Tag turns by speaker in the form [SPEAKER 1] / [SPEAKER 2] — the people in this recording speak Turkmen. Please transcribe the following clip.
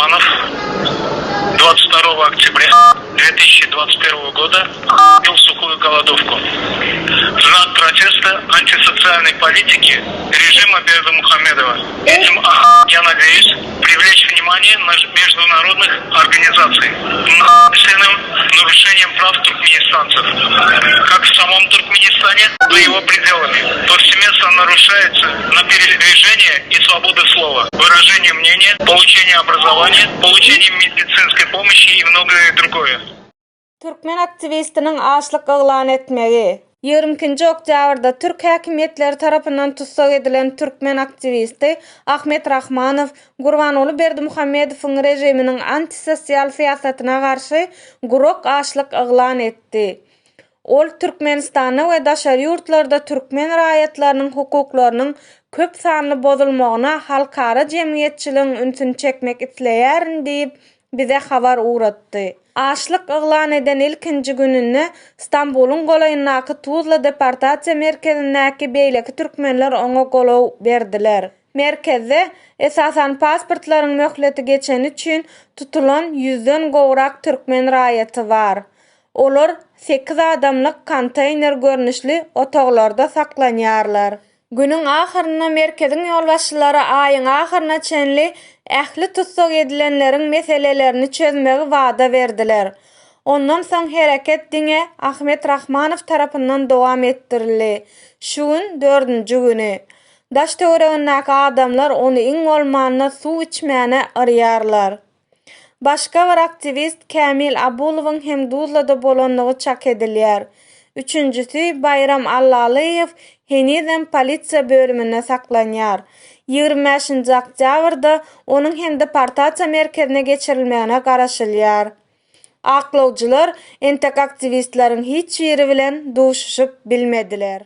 [SPEAKER 1] Рахманов 22 октября 2021 года ввел сухую голодовку. В знак протеста антисоциальной политики режима Бердымухамедова. Этим, я надеюсь, привлечь внимание международных организаций насильственным нарушением прав туркменистанцев, как в самом Туркменистане, за его пределами. Повсеместно нарушается на передвижение и свободу слова, выражение мнения, получение образования, получение медицинской помощи и многое другое.
[SPEAKER 2] Türkmen aktivistinin açlyk ýylan etmegi. 20-nji oktýabrda Türk häkimetleri tarapyndan tutsak edilen türkmen aktivisti Ahmet Rahmanov Gurbanuly Berdimuhammedowyň rejiminiň antisosial siýasatyna garşy gurok açlyk ýylan etdi. Ol Türkmenistany we daşary ýurtlarda türkmen raýatlarynyň hukuklarynyň köp sanly bozulmagyna halkara jemgyýetçiligiň ünsüni çekmek isleýärin diýip bize habar uğratdy. Açlyk ýylan eden ilkinji gününde Istanbulyň golaýyndaky Tuzla deportasiýa merkezindäki beýleki türkmenler oňa golaw berdiler. Merkezde esasan pasportlaryň möhleti geçen üçin tutulan 100den gowrak türkmen raýaty bar. Olar 8 adamlyk konteyner görnüşli otoglarda saklanýarlar. Günün ahyryna merkeziň ýolbaşçylary aýyň ahyryna çenli ähli tutsak edilenleriň meselelerini çözmegi wada berdiler. Ondan soň hereket diňe Ahmet Rahmanov tarapyndan dowam etdirildi. Şuň 4-nji güni. Daş töweregindäki adamlar ony iň bolmanyna suw içmäne arýarlar. Başga bir aktivist Kamil Abulowyň hem Tuzlada bolanlygy çak edilýär. Üçüncüsü Bayram Allalyýew heniden polisiýa bölümine saklanýar. 25-nji oktýabrda onuň hem deportasiýa merkezine geçirilmegine garaşylýar. Aklawjylar entek aktivistleriň hiç biri bilen duşuşyp bilmediler.